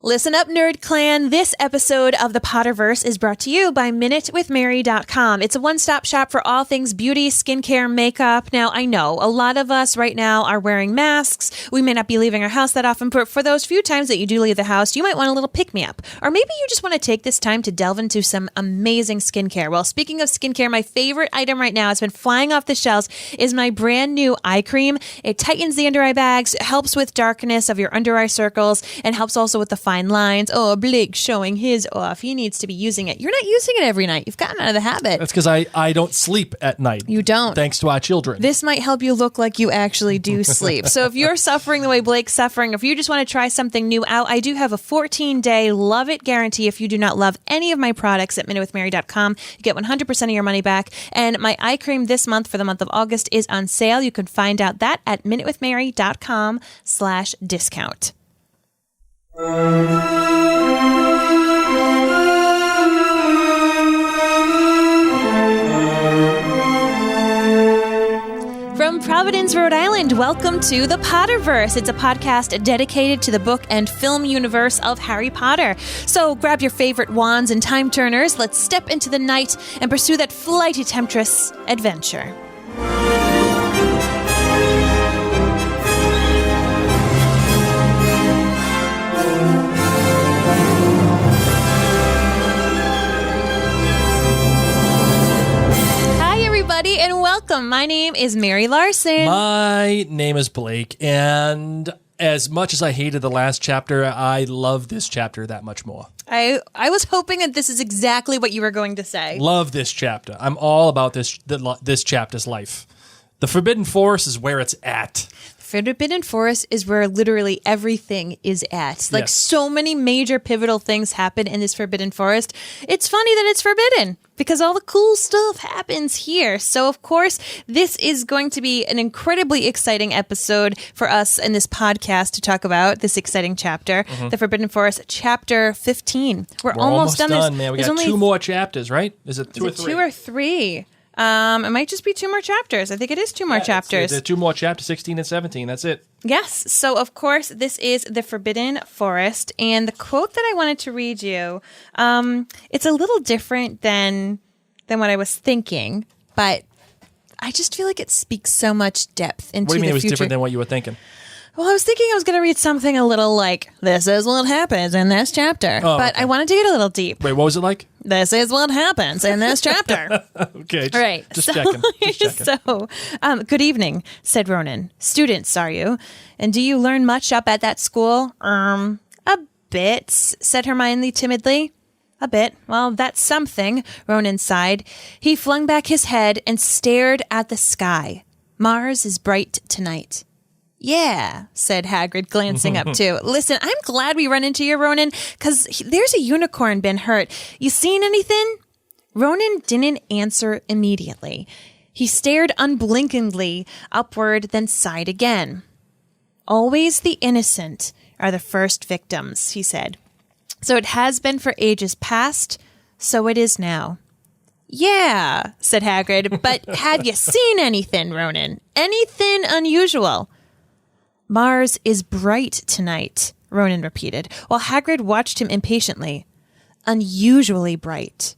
Listen up, Nerd Clan. This episode of the Potterverse is brought to you by MinuteWithMary.com. It's a one-stop shop for all things beauty, skincare, makeup. Now, I know a lot of us right now are wearing masks. We may not be leaving our house that often, but for those few times that you do leave the house, you might want a little pick-me-up. Or maybe you just want to take this time to delve into some amazing skincare. Well, speaking of skincare, my favorite item right now has been flying off the shelves is my brand new eye cream. It tightens the under-eye bags, helps with darkness of your under-eye circles, and helps also with the fine lines. Oh, Blake's showing his off. He needs to be using it. You're not using it every night. You've gotten out of the habit. That's because I don't sleep at night. You don't. Thanks to our children. This might help you look like you actually do sleep. So if you're suffering the way Blake's suffering, if you just want to try something new out, I do have a 14-day love it guarantee. If you do not love any of my products at MinuteWithMary.com, you get 100% of your money back. And my eye cream this month for the month of August is on sale. You can find out that at MinuteWithMary.com/discount. From Providence, Rhode Island, welcome to the Potterverse. It's a podcast dedicated to the book and film universe of Harry Potter. So grab your favorite wands and time turners. Let's step into the night and pursue that flighty temptress adventure. And welcome. My name is Mary Larson. My name is Blake, and as much as I hated the last chapter, I love this chapter that much more. I was hoping that this is exactly what you were going to say. Love this chapter. I'm all about this chapter's life. The Forbidden Forest is where it's at. Forbidden Forest is where literally everything is at. Like Yes. So many major pivotal things happen in this Forbidden Forest. It's funny that it's forbidden because all the cool stuff happens here. So of course, this is going to be an incredibly exciting episode for us in this podcast to talk about this exciting chapter, the Forbidden Forest, chapter 15. We're almost done, man. We There's got only 2 more chapters, right? Is it 2 or Is it 3? 2 or 3? It might just be 2 more chapters. I think it is 2 more chapters. There's 2 more chapters, 16 and 17. That's it. Yes. So, of course, this is the Forbidden Forest. And the quote that I wanted to read you, it's a little different than what I was thinking, but I just feel like it speaks so much depth into the future. What do you mean it was different than what you were thinking? Well, I was thinking I was going to read something a little like, this is what happens in this chapter. But okay. I wanted to get a little deep. Wait, what was it like? This is what happens in this chapter. Okay. All right. Just checking. So, good evening, said Ronan. Students, are you? And do you learn much up at that school? A bit, said Hermione timidly. A bit. Well, that's something, Ronan sighed. He flung back his head and stared at the sky. Mars is bright tonight. Yeah, said Hagrid, glancing up too. Listen, I'm glad we run into you, Ronan, because there's a unicorn been hurt. You seen anything? Ronan didn't answer immediately. He stared unblinkingly upward, then sighed again. Always the innocent are the first victims, he said. So it has been for ages past, so it is now. Yeah, said Hagrid, but have you seen anything, Ronan? Anything unusual? Mars is bright tonight, Ronan repeated, while Hagrid watched him impatiently. Unusually bright.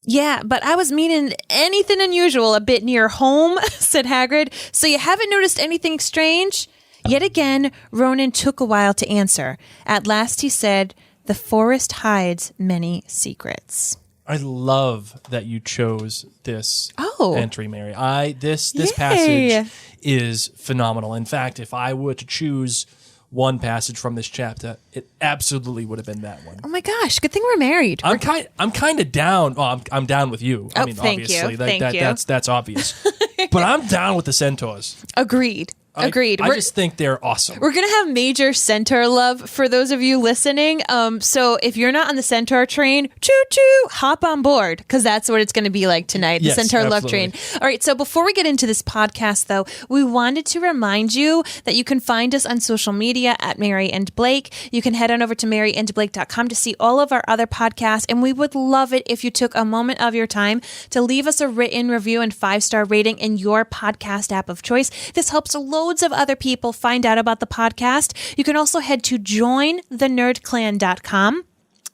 Yeah, but I was meaning anything unusual a bit near home, said Hagrid. So you haven't noticed anything strange? Yet again, Ronan took a while to answer. At last he said, the forest hides many secrets. I love that you chose this entry, Mary. This Yay. passage is phenomenal. In fact, if I were to choose one passage from this chapter, it absolutely would have been that one. Oh my gosh, good thing we're married. I'm kind of down. Well, I'm down with you. I mean, thank obviously, you. Thank you. That's obvious. But I'm down with the centaurs. Agreed. Agreed. I just think they're awesome. We're going to have major centaur love for those of you listening. So if you're not on the centaur train, choo-choo, hop on board, because that's what it's going to be like tonight, the Yes, centaur absolutely. love train. All right, so before we get into this podcast, though, we wanted to remind you that you can find us on social media at Mary and Blake. You can head on over to maryandblake.com to see all of our other podcasts, and we would love it if you took a moment of your time to leave us a written review and 5-star rating in your podcast app of choice. This helps a load loads of other people find out about the podcast. You can also head to jointhenerdclan.com.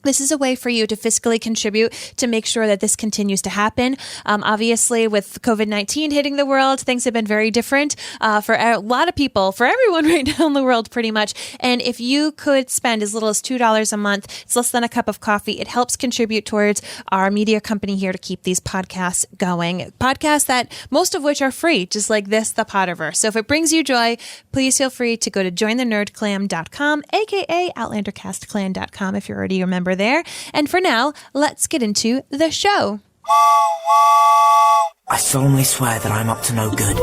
This is a way for you to fiscally contribute to make sure that this continues to happen. Obviously, with COVID-19 hitting the world, things have been very different for a lot of people, for everyone right now in the world, pretty much. And if you could spend as little as $2 a month, it's less than a cup of coffee. It helps contribute towards our media company here to keep these podcasts going. Podcasts that most of which are free, just like this, the Potterverse. So if it brings you joy, please feel free to go to jointhenerdclan.com, aka outlandercastclan.com if you're already a member there. And for now, let's get into the show. I solemnly swear that I'm up to no good.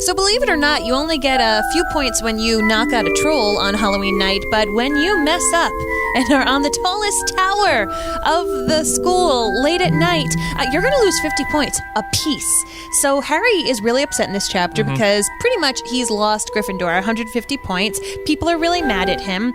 So believe it or not, you only get a few points when you knock out a troll on Halloween night, but when you mess up and are on the tallest tower of the school late at night, you're going to lose 50 points apiece. So Harry is really upset in this chapter because pretty much he's lost Gryffindor 150 points. People are really mad at him.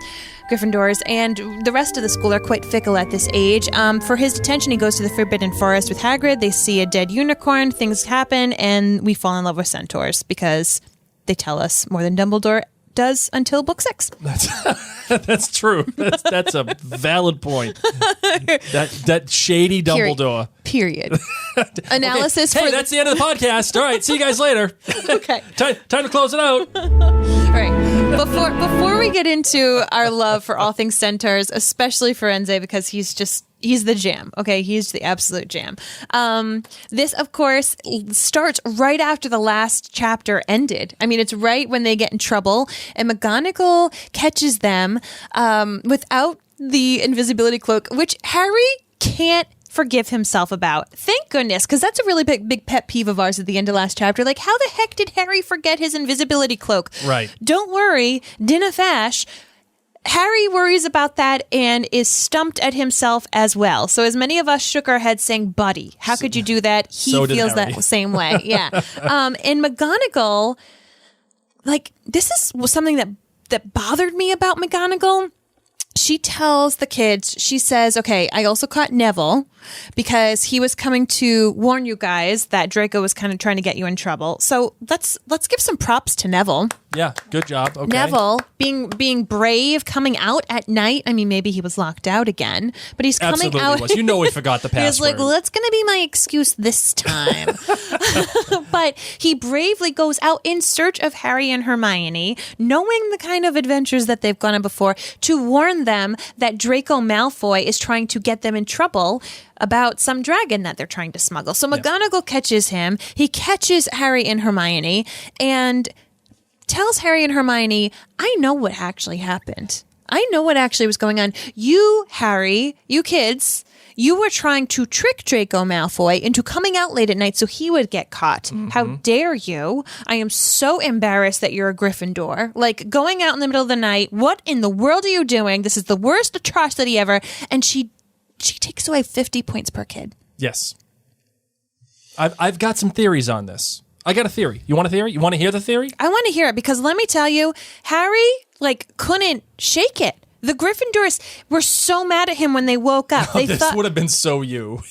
Gryffindors, and the rest of the school are quite fickle at this age. For his detention, he goes to the Forbidden Forest with Hagrid. They see a dead unicorn, things happen, and we fall in love with centaurs because they tell us more than Dumbledore does until book 6. That's true. That's a valid point. That shady Dumbledore. Period. Analysis okay. Hey, that's the end of the podcast. All right, see you guys later. Okay. Time to close it out. All right. Before we get into our love for all things centaurs, especially for Enze, because he's the jam. Okay, he's the absolute jam. This, of course, starts right after the last chapter ended. I mean, it's right when they get in trouble, and McGonagle catches them without the invisibility cloak, which Harry can't forgive himself about. Thank goodness, because that's a really big pet peeve of ours at the end of last chapter. Like, how the heck did Harry forget his invisibility cloak? Right. Don't worry, Dinna Fash. Harry worries about that and is stumped at himself as well. So as many of us shook our heads saying, buddy, how could you do that? He feels Harry. that same way. Yeah. And McGonagle, like, this is something that bothered me about McGonagle. She tells the kids, she says, okay, I also caught Neville because he was coming to warn you guys that Draco was kind of trying to get you in trouble. So let's give some props to Neville. Yeah, good job. Okay. Neville being brave, coming out at night. I mean, maybe he was locked out again, but he's coming Absolutely out. Was. You know he forgot the password. He was like, well, that's going to be my excuse this time. But he bravely goes out in search of Harry and Hermione, knowing the kind of adventures that they've gone on before, to warn them that Draco Malfoy is trying to get them in trouble about some dragon that they're trying to smuggle. So McGonagall catches him. He catches Harry and Hermione and tells Harry and Hermione, I know what actually happened. I know what actually was going on. You, Harry, you kids, you were trying to trick Draco Malfoy into coming out late at night so he would get caught. How dare you? I am so embarrassed that you're a Gryffindor. Like, going out in the middle of the night, what in the world are you doing? This is the worst atrocity ever. And she takes away 50 points per kid. Yes. I've got some theories on this. I got a theory. You want a theory? You want to hear the theory? I want to hear it because let me tell you, Harry, couldn't shake it. The Gryffindors were so mad at him when they woke up. They this would have been so you.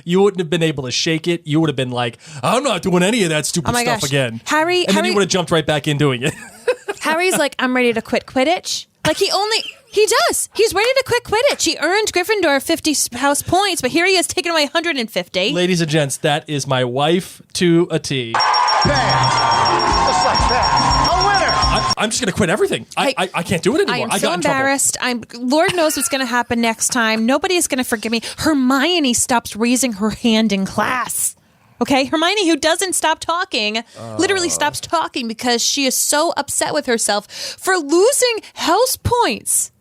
You wouldn't have been able to shake it. You would have been like, I'm not doing any of that stupid stuff again. Harry, then you would have jumped right back in doing it. Harry's like, I'm ready to quit Quidditch. Like, he does. He's ready to quit Quidditch. He earned Gryffindor 50 house points, but here he has taken away 150. Ladies and gents, that is my wife to a T. Bam! Just like that. A winner! I'm just going to quit everything. I can't do it anymore. I am so embarrassed. Lord knows what's going to happen next time. Nobody is going to forgive me. Hermione stops raising her hand in class. Okay, Hermione, who doesn't stop talking, literally stops talking because she is so upset with herself for losing house points.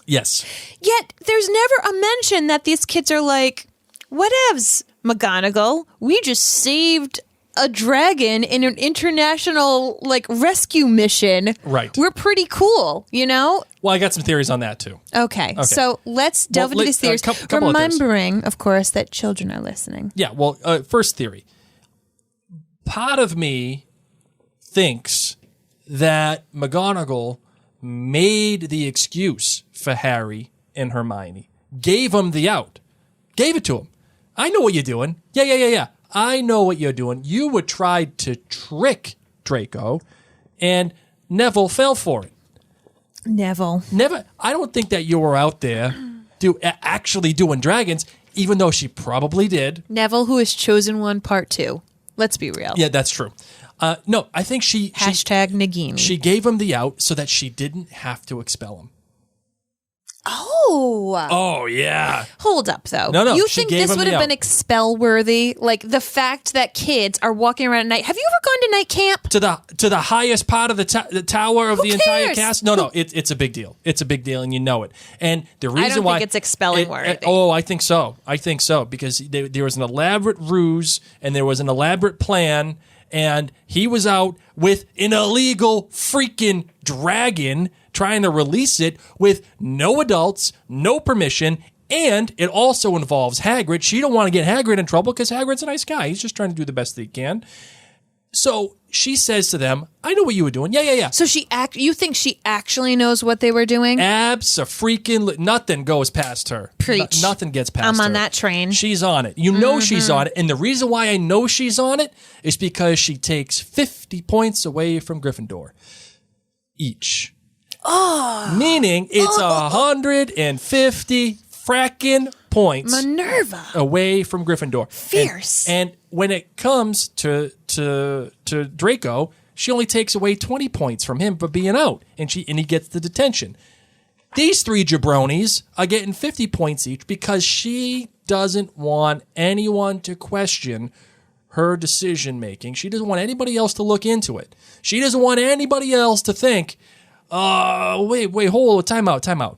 Yes. Yet there's never a mention that these kids are like, whatevs, McGonagall. We just saved a dragon in an international rescue mission. Right. We're pretty cool, you know? Well, I got some theories on that too. Okay. So let's delve into these theories. Remembering, of course, that children are listening. Yeah, well, first theory. Part of me thinks that McGonagall made the excuse for Harry and Hermione, gave them the out. Gave it to him. I know what you're doing. Yeah. I know what you're doing. You were tried to trick Draco, and Neville fell for it. Neville. I don't think that you were out there actually doing dragons, even though she probably did. Neville, who is Chosen One Part 2. Let's be real. Yeah, that's true. No, I think Hashtag Nagini. She gave him the out so that she didn't have to expel him. Oh, yeah. Hold up, though. No. You think this would have been expel worthy? Like the fact that kids are walking around at night. Have you ever gone to night camp? To the highest part of the tower of Who the entire cares? cast? No. It's a big deal. It's a big deal, and you know it. And the reason I don't why think it's expelling worthy. I think so. Because there was an elaborate ruse and there was an elaborate plan, and he was out with an illegal freaking dragon trying to release it with no adults, no permission, and it also involves Hagrid. She don't want to get Hagrid in trouble because Hagrid's a nice guy. He's just trying to do the best that he can. So she says to them, I know what you were doing. Yeah. So you think she actually knows what they were doing? Abso-freaking nothing goes past her. Preach. Nothing gets past her. I'm on that train. She's on it. You know she's on it. And the reason why I know she's on it is because she takes 50 points away from Gryffindor. Each. Oh. Meaning it's 150 fracking points. Minerva. Away from Gryffindor. Fierce. And when it comes to Draco, she only takes away 20 points from him for being out, and he gets the detention. These three jabronis are getting 50 points each because she doesn't want anyone to question her decision making. She doesn't want anybody else to look into it. She doesn't want anybody else to think, wait, hold on, time out.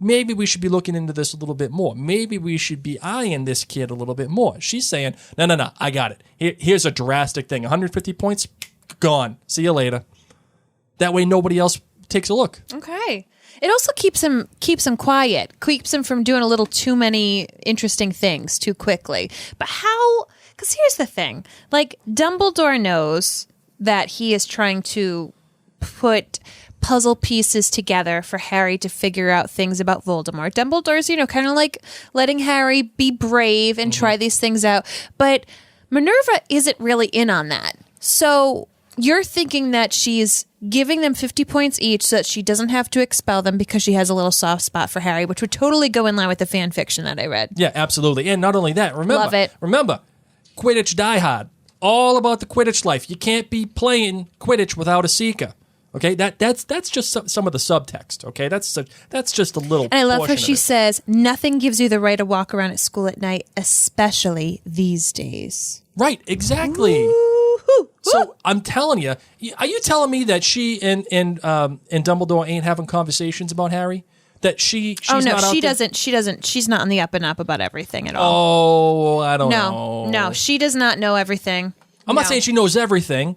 Maybe we should be looking into this a little bit more. Maybe we should be eyeing this kid a little bit more. She's saying, no, I got it. Here's a drastic thing. 150 points, gone. See you later. That way nobody else takes a look. Okay. It also keeps him quiet, keeps him from doing a little too many interesting things too quickly. But how? Because here's the thing. Like, Dumbledore knows that he is trying to put puzzle pieces together for Harry to figure out things about Voldemort. Dumbledore's, kind of like letting Harry be brave and try these things out. But Minerva isn't really in on that. So you're thinking that she's giving them 50 points each so that she doesn't have to expel them because she has a little soft spot for Harry, which would totally go in line with the fan fiction that I read. Yeah, absolutely. And not only that, Love it. Remember, Quidditch Die Hard. All about the Quidditch life. You can't be playing Quidditch without a seeker. Okay, that's just some of the subtext. Okay, that's just a little. And I love how portion she of it. says, "Nothing gives you the right to walk around at school at night, especially these days." Right, exactly. Woo-hoo. So I'm telling you, are you telling me that she and Dumbledore ain't having conversations about Harry? That she's oh no, not out she there? doesn't. She doesn't. She's not on the up and up about everything at all. Oh, I don't know. No, she does not know everything. I'm not saying she knows everything.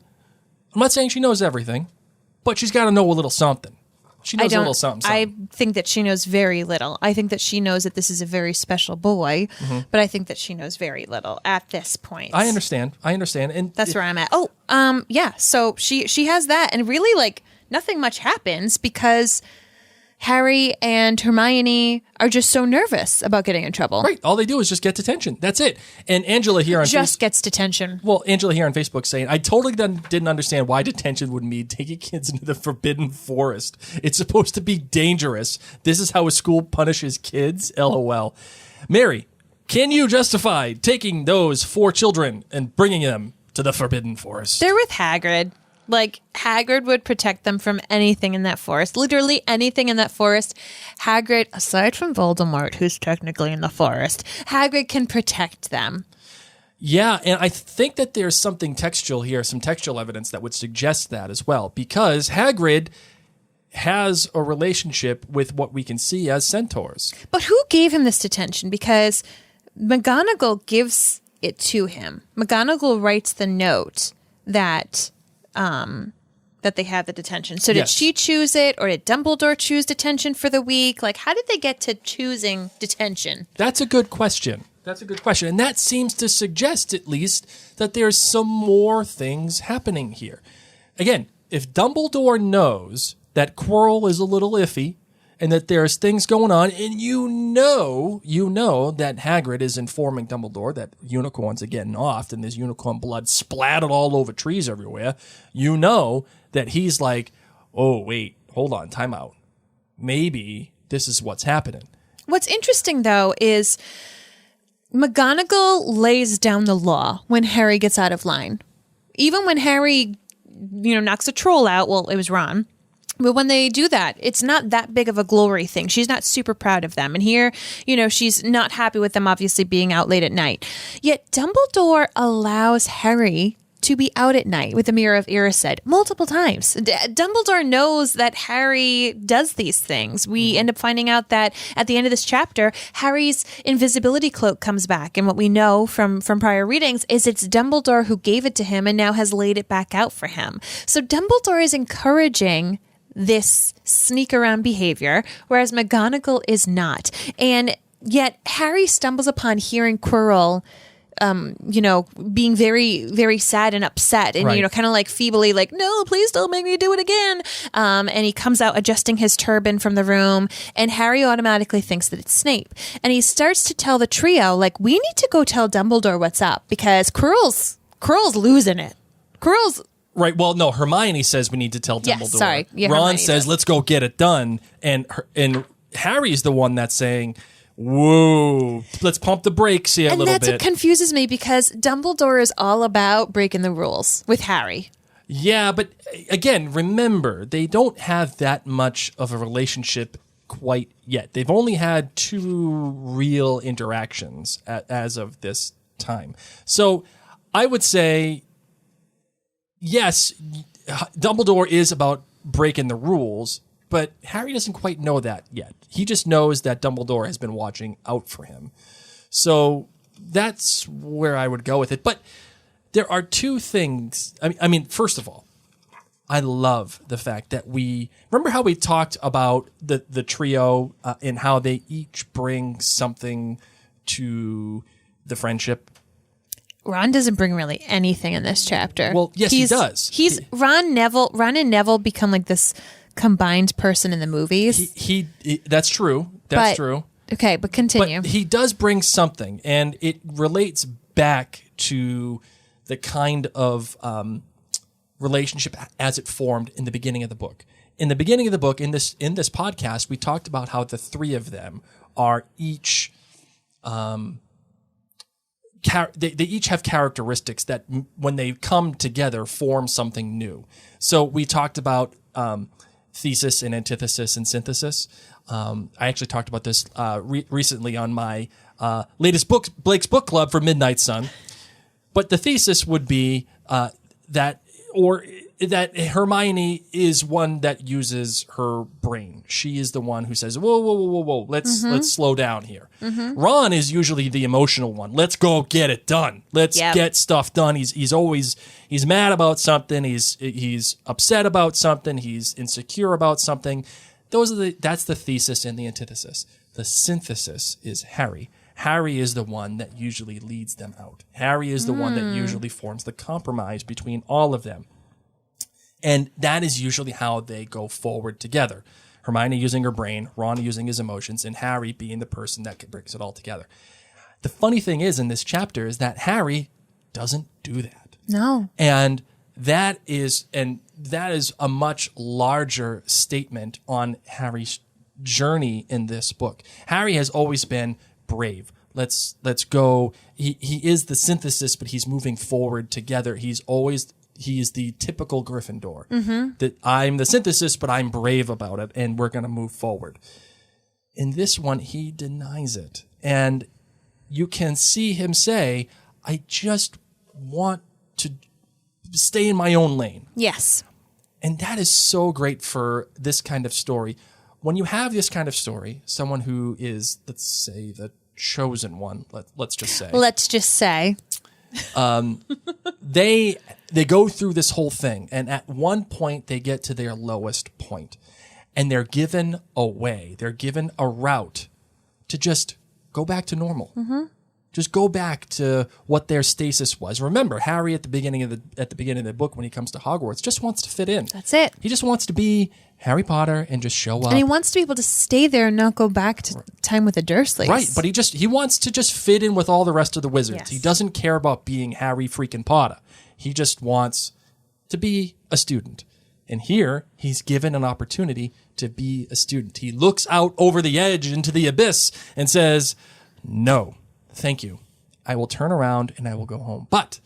But she's got to know a little something. She knows a little something. I think that she knows very little. I think that she knows that this is a very special boy, but I think that she knows very little at this point. I understand. And that's where I'm at. Oh, yeah. So she has that, and really, like, nothing much happens because Harry and Hermione are just so nervous about getting in trouble. Right. All they do is just get detention. That's it. And Angela here on gets detention. Well, Angela here on Facebook saying, I totally didn't understand why detention would mean taking kids into the Forbidden Forest. It's supposed to be dangerous. This is how a school punishes kids? LOL. Mary, can you justify taking those 4 children and bringing them to the Forbidden Forest? They're with Hagrid. Like, Hagrid would protect them from anything in that forest. Literally anything in that forest. Hagrid, aside from Voldemort, who's technically in the forest, Hagrid can protect them. Yeah, and I think that there's something textual here, some textual evidence that would suggest that as well, because Hagrid has a relationship with what we can see as centaurs. But who gave him this detention? Because McGonagle gives it to him. McGonagle writes the note that they have the detention. So did she choose it, or did Dumbledore choose detention for the week? Like, how did they get to choosing detention? That's a good question. And that seems to suggest, at least, that there's some more things happening here. Again, if Dumbledore knows that Quirrell is a little iffy, and that there's things going on, and you know that Hagrid is informing Dumbledore that unicorns are getting off, and there's unicorn blood splattered all over trees everywhere. You know that he's like, oh, wait, hold on, time out. Maybe this is what's happening. What's interesting, though, is McGonagle lays down the law when Harry gets out of line. Even when Harry, knocks a troll out, well, it was Ron. But when they do that, it's not that big of a glory thing. She's not super proud of them. And here, she's not happy with them obviously being out late at night. Yet Dumbledore allows Harry to be out at night with the Mirror of Erised multiple times. Dumbledore knows that Harry does these things. We end up finding out that at the end of this chapter, Harry's invisibility cloak comes back. And what we know from prior readings is it's Dumbledore who gave it to him and now has laid it back out for him. So Dumbledore is encouraging this sneak around behavior, whereas McGonagall is not. And yet Harry stumbles upon hearing Quirrell being very, very sad and upset and, right. Kind of like feebly like, no, please don't make me do it again. And he comes out adjusting his turban from the room, and Harry automatically thinks that it's Snape. And he starts to tell the trio, like, we need to go tell Dumbledore what's up because Quirrell's losing it. Quirrell's... Right. Well, no, Hermione says we need to tell Dumbledore. Yes, sorry. Yeah, Ron Hermione says, does. let's go get it done. And Harry's the one that's saying, whoa, let's pump the brakes here a little bit. And that's what confuses me because Dumbledore is all about breaking the rules with Harry. Yeah, but again, remember, they don't have that much of a relationship quite yet. They've only had 2 real interactions as of this time. So I would say, yes, Dumbledore is about breaking the rules, but Harry doesn't quite know that yet. He just knows that Dumbledore has been watching out for him. So that's where I would go with it. But there are 2 things. I mean, first of all, I love the fact that remember how we talked about the trio and how they each bring something to the friendship. Ron doesn't bring really anything in this chapter. Well, yes, he does. Ron and Neville become like this combined person in the movies. He that's true. That's true. Okay, but continue. But he does bring something, and it relates back to the kind of relationship as it formed in the beginning of the book. In the beginning of the book, in this podcast, we talked about how the 3 of them are each they each have characteristics that when they come together form something new. So we talked about thesis and antithesis and synthesis. I actually talked about this recently on my latest book, Blake's Book Club for Midnight Sun. But the thesis would be that Hermione is one that uses her brain. She is the one who says, whoa, let's slow down here. Mm-hmm. Ron is usually the emotional one. Let's go get it done. Let's get stuff done. He's always mad about something. He's upset about something. He's insecure about something. That's the thesis and the antithesis. The synthesis is Harry. Harry is the one that usually leads them out. Harry is the one that usually forms the compromise between all of them. And that is usually how they go forward together. Hermione using her brain, Ron using his emotions, and Harry being the person that brings it all together. The funny thing is in this chapter is that Harry doesn't do that. No. And that is a much larger statement on Harry's journey in this book. Harry has always been brave. Let's go. He is the synthesis, but he's moving forward together. He is the typical Gryffindor. Mm-hmm. That I'm the synthesis, but I'm brave about it, and we're going to move forward. In this one, he denies it. And you can see him say, I just want to stay in my own lane. Yes. And that is so great for this kind of story. When you have this kind of story, someone who is, let's say, the chosen one, let's just say. They go through this whole thing, and at one point they get to their lowest point, and they're given a way. They're given a route to just go back to normal. Mm-hmm. Just go back to what their stasis was. Remember, Harry at the beginning of the book, when he comes to Hogwarts, just wants to fit in. That's it. He just wants to be Harry Potter and just show up. And he wants to be able to stay there and not go back to time with the Dursleys. Right, but he wants to just fit in with all the rest of the wizards. Yes. He doesn't care about being Harry freaking Potter. He just wants to be a student. And here, he's given an opportunity to be a student. He looks out over the edge into the abyss and says, "No, thank you. I will turn around and I will go home." But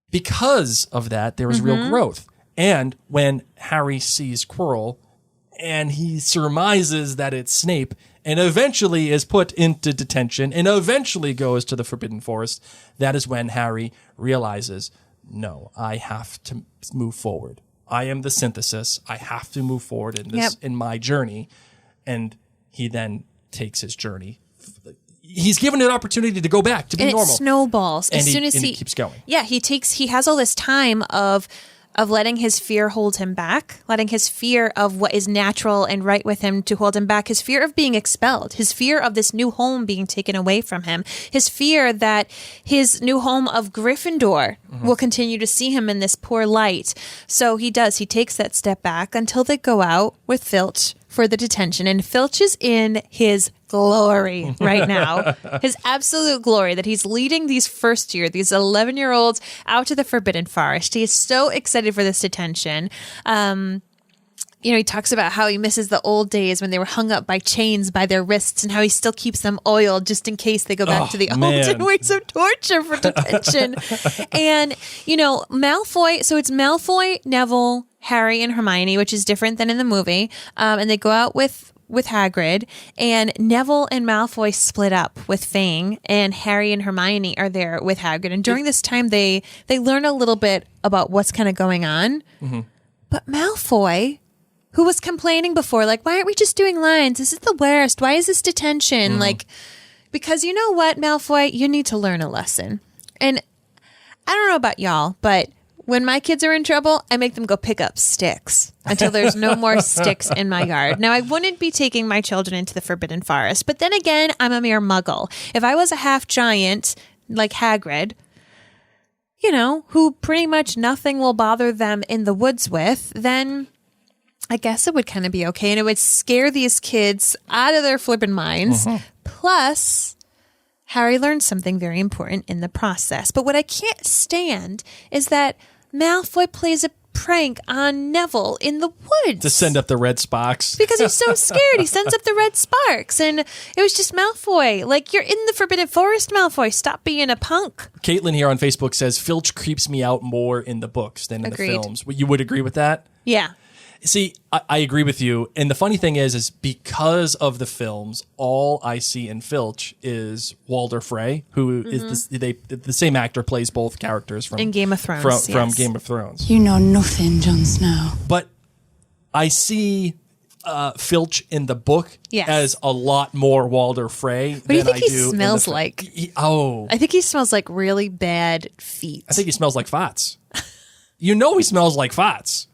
because of that, there is real growth. And when Harry sees Quirrell and he surmises that it's Snape and eventually is put into detention and eventually goes to the Forbidden Forest, that is when Harry realizes, no, I have to move forward. I am the synthesis. I have to move forward in this in my journey. And he then takes his journey. He's given an opportunity to go back to be normal. And it snowballs as soon as he keeps going. Yeah, he has all this time of letting his fear hold him back, letting his fear of what is natural and right with him to hold him back, his fear of being expelled, his fear of this new home being taken away from him, his fear that his new home of Gryffindor will continue to see him in this poor light. So he takes that step back until they go out with Filch for the detention. And Filch is in his glory right now, his absolute glory, that he's leading these 11-year-olds out to the Forbidden Forest. He is so excited for this detention. He talks about how he misses the old days when they were hung up by chains by their wrists and how he still keeps them oiled just in case they go back to the olden ways of torture for detention. And, Malfoy, so it's Malfoy, Neville, Harry, and Hermione, which is different than in the movie. And they go out with Hagrid, and Neville and Malfoy split up with Fang, and Harry and Hermione are there with Hagrid. And during this time, they learn a little bit about what's kind of going on. Mm-hmm. But Malfoy, who was complaining before, like, why aren't we just doing lines? This is the worst. Why is this detention? Like, because you know what, Malfoy, you need to learn a lesson. And I don't know about y'all, but when my kids are in trouble, I make them go pick up sticks until there's no more sticks in my yard. Now, I wouldn't be taking my children into the Forbidden Forest, but then again, I'm a mere muggle. If I was a half giant like Hagrid, who pretty much nothing will bother them in the woods with, then I guess it would kind of be okay. And it would scare these kids out of their flippin' minds. Plus, Harry learned something very important in the process. But what I can't stand is that Malfoy plays a prank on Neville in the woods. To send up the red sparks. Because he's so scared. He sends up the red sparks. And it was just Malfoy. Like, you're in the Forbidden Forest, Malfoy. Stop being a punk. Caitlin here on Facebook says, Filch creeps me out more in the books than in the films. You would agree with that? Yeah. See, I agree with you. And the funny thing is because of the films, all I see in Filch is Walder Frey, who is the same actor plays both characters from in Game of Thrones. From Game of Thrones. You know nothing, Jon Snow. But I see Filch in the book as a lot more Walder Frey What do you think I he do smells like? I think he smells like really bad feet. think he smells like farts. He smells like farts.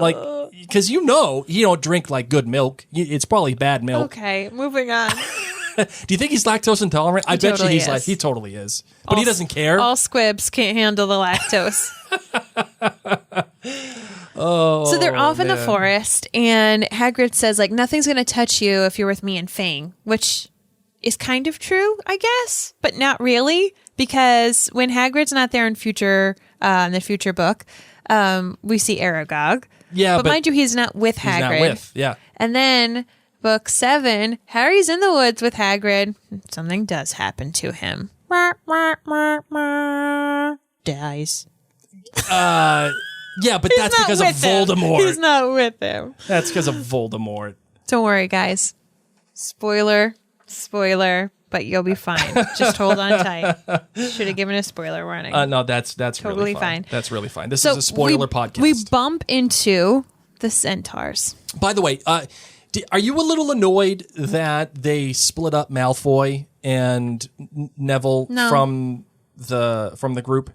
Like, because you don't drink like good milk. It's probably bad milk. Okay, moving on. Do you think he's lactose intolerant? I bet totally you is. he totally is. But he doesn't care. All squibs can't handle the lactose. So they're off in the forest, and Hagrid says, like, nothing's going to touch you if you're with me and Fang, which is kind of true, I guess, but not really, because when Hagrid's not there in the future book, we see Aragog. Yeah, but mind you, he's not with Hagrid. He's not with, yeah. And then book 7, Harry's in the woods with Hagrid. Something does happen to him. Dies. Yeah, but that's because of Voldemort. He's not with him. That's because of Voldemort. Don't worry, guys. Spoiler, but you'll be fine. Just hold on tight. Should have given a spoiler warning. No, that's totally really fine. fine. That's really fine. This is a spoiler podcast. We bump into the centaurs. By the way, are you a little annoyed that they split up Malfoy and Neville from the group?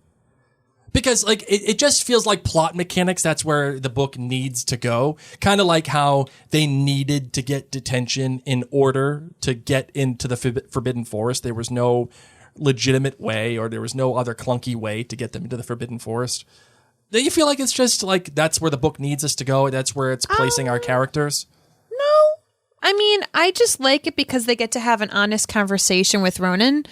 Because like it just feels like plot mechanics. That's where the book needs to go. Kind of like how they needed to get detention in order to get into the Forbidden Forest. There was no legitimate way, or there was no other clunky way to get them into the Forbidden Forest. Do you feel like it's just like that's where the book needs us to go? That's where it's placing our characters? No. I mean, I just like it because they get to have an honest conversation with Ronan.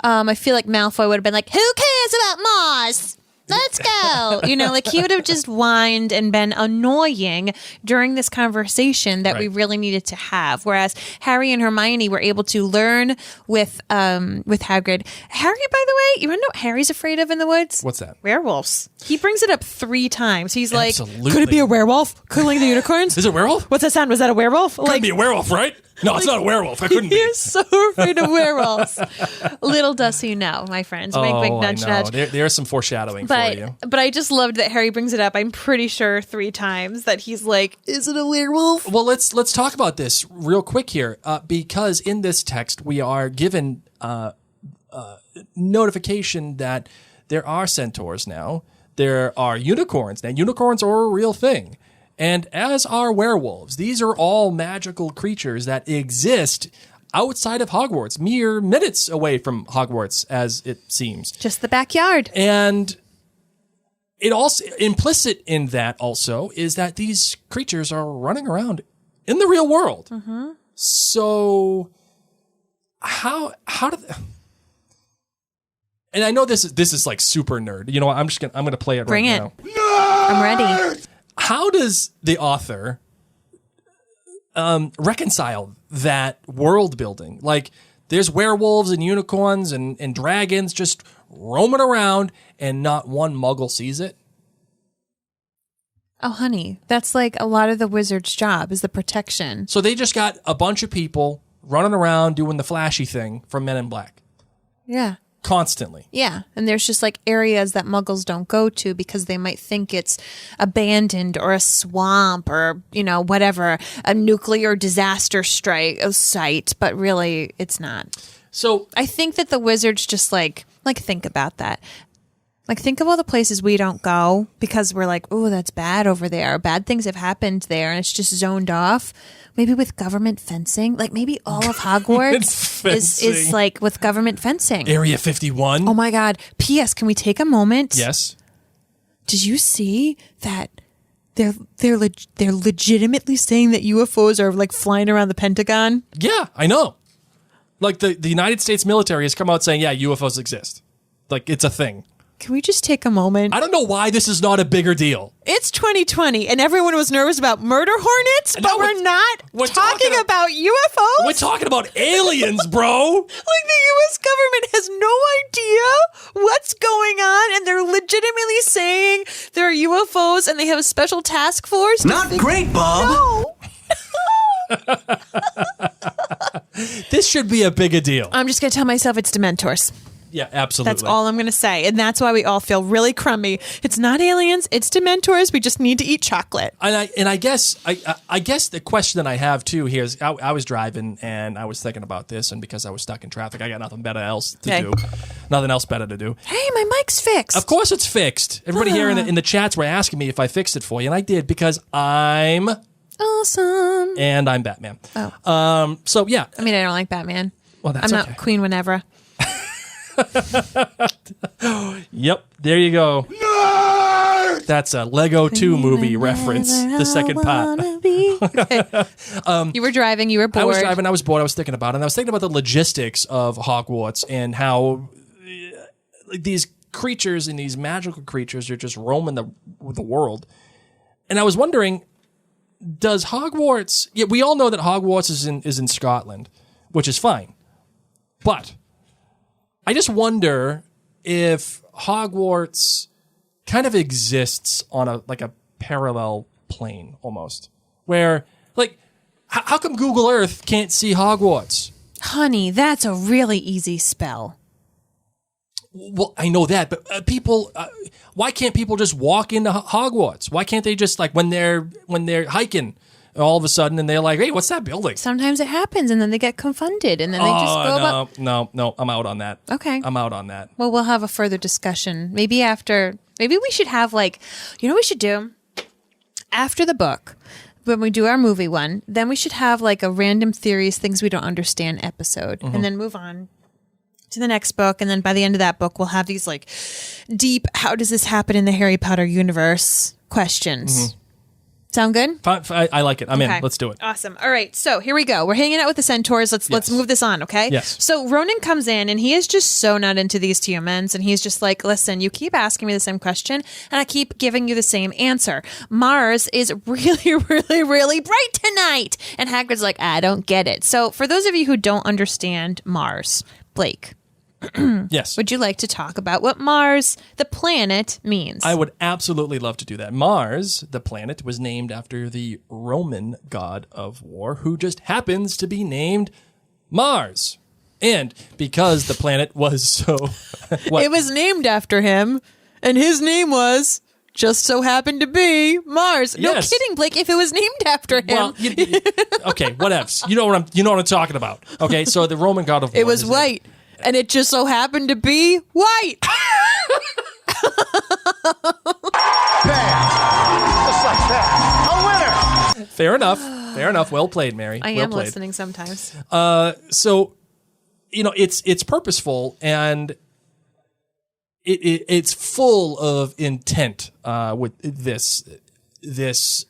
I feel like Malfoy would have been like, who cares about Mars? Let's go. Like he would have just whined and been annoying during this conversation that we really needed to have. Whereas Harry and Hermione were able to learn with Hagrid. Harry, by the way, you want to know what Harry's afraid of in the woods? What's that? Werewolves. He brings it up 3 times. He's like, Absolutely. could it be a werewolf? Killing the unicorns? Is it a werewolf? What's that sound? Was that a werewolf? Couldn't be a werewolf, right? No, it's not a werewolf. I couldn't be. You're so afraid of werewolves. Little does he know, my friends. Wink, wink, nudge, I know. nudge. There's some foreshadowing for you. But I just loved that Harry brings it up. I'm pretty sure 3 times that he's like, "Is it a werewolf?" Well, let's talk about this real quick here, because in this text we are given notification that there are centaurs now. There are unicorns now. Unicorns are a real thing. And as are werewolves. These are all magical creatures that exist outside of Hogwarts, mere minutes away from Hogwarts, as it seems. Just the backyard. And it also implicit in that also is that these creatures are running around in the real world. Mm-hmm. So how do and I know this is like super nerd. You know what? I'm gonna play it Bring right it. now. I'm ready. How does the author reconcile that world building? Like, there's werewolves and unicorns and dragons just roaming around, and not one muggle sees it? Oh, honey, that's like a lot of the wizard's job is the protection. So they just got a bunch of people running around doing the flashy thing from Men in Black. Yeah. Constantly. Yeah. And there's just like areas that muggles don't go to because they might think it's abandoned or a swamp or, whatever, a nuclear disaster site, but really it's not. So I think that the wizards just like think about that. Like, think of all the places we don't go because we're like, oh, that's bad over there. Bad things have happened there, and it's just zoned off. Maybe with government fencing. Like, maybe all of Hogwarts is like with government fencing. Area 51. Oh, my God. P.S., can we take a moment? Yes. Did you see that they're legitimately saying that UFOs are, like, flying around the Pentagon? Yeah, I know. Like, the United States military has come out saying, yeah, UFOs exist. Like, it's a thing. Can we just take a moment? I don't know why this is not a bigger deal. It's 2020, and everyone was nervous about murder hornets, but we're not talking about UFOs. We're talking about aliens, bro. Like, the U.S. government has no idea what's going on, and they're legitimately saying there are UFOs, and they have a special task force. Not great, Bob. No. This should be a bigger deal. I'm just going to tell myself it's Dementors. Yeah, absolutely. That's all I'm going to say. And that's why we all feel really crummy. It's not aliens. It's Dementors. We just need to eat chocolate. And I guess the question that I have too here is I was driving and I was thinking about this, and because I was stuck in traffic, I got nothing else better to do. Hey, my mic's fixed. Of course it's fixed. Everybody here in the chats were asking me if I fixed it for you, and I did because I'm awesome. And I'm Batman. Oh. So yeah. I mean, I don't like Batman. Well, that's I'm okay. not Queen Whenever. Yep, there you go. Nerd! That's a Lego 2 movie reference, the second part. Okay. You were driving, you were bored. I was driving, I was bored, I was thinking about it, and I was thinking about the logistics of Hogwarts and how these creatures and these magical creatures are just roaming the world. And I was wondering, does Hogwarts... Yeah, we all know that Hogwarts is in Scotland, which is fine. But I just wonder if Hogwarts kind of exists on a parallel plane almost, where like how come Google Earth can't see Hogwarts? Honey, that's a really easy spell. Well, I know that, but people, why can't people just walk into Hogwarts? Why can't they just like when they're hiking all of a sudden, and they're like, "Hey, what's that building?" Sometimes it happens, and then they get confounded, and then they just go about. No, I'm out on that. Okay. I'm out on that. Well, we'll have a further discussion. Maybe we should have what we should do? After the book, when we do our movie one, then we should have a random theories, things we don't understand episode, and then move on to the next book. And then by the end of that book, we'll have these deep, how does this happen in the Harry Potter universe questions. Sound good? I like it. I'm in. Let's do it. Awesome. All right. So here we go. We're hanging out with the centaurs. Let's move this on, okay? Yes. So Ronan comes in, and he is just so not into these humans, and he's just like, listen, you keep asking me the same question, and I keep giving you the same answer. Mars is really, really, really bright tonight. And Hagrid's like, I don't get it. So for those of you who don't understand Mars, Blake, yes. would you like to talk about what Mars, the planet, means? I would absolutely love to do that. Mars, the planet, was named after the Roman god of war, who just happens to be named Mars. And because the planet was so... It was named after him, and his name was... just so happened to be Mars. Yes. No kidding, Blake. If it was named after him, Well, okay, whatevs. You know what I'm talking about. Okay, so the Roman god of war. it was white, and it just so happened to be white. Bam! Just like that. A winner! Fair enough. Well played, Mary. I well am played. listening sometimes. So, it's purposeful, and it's full of intent with this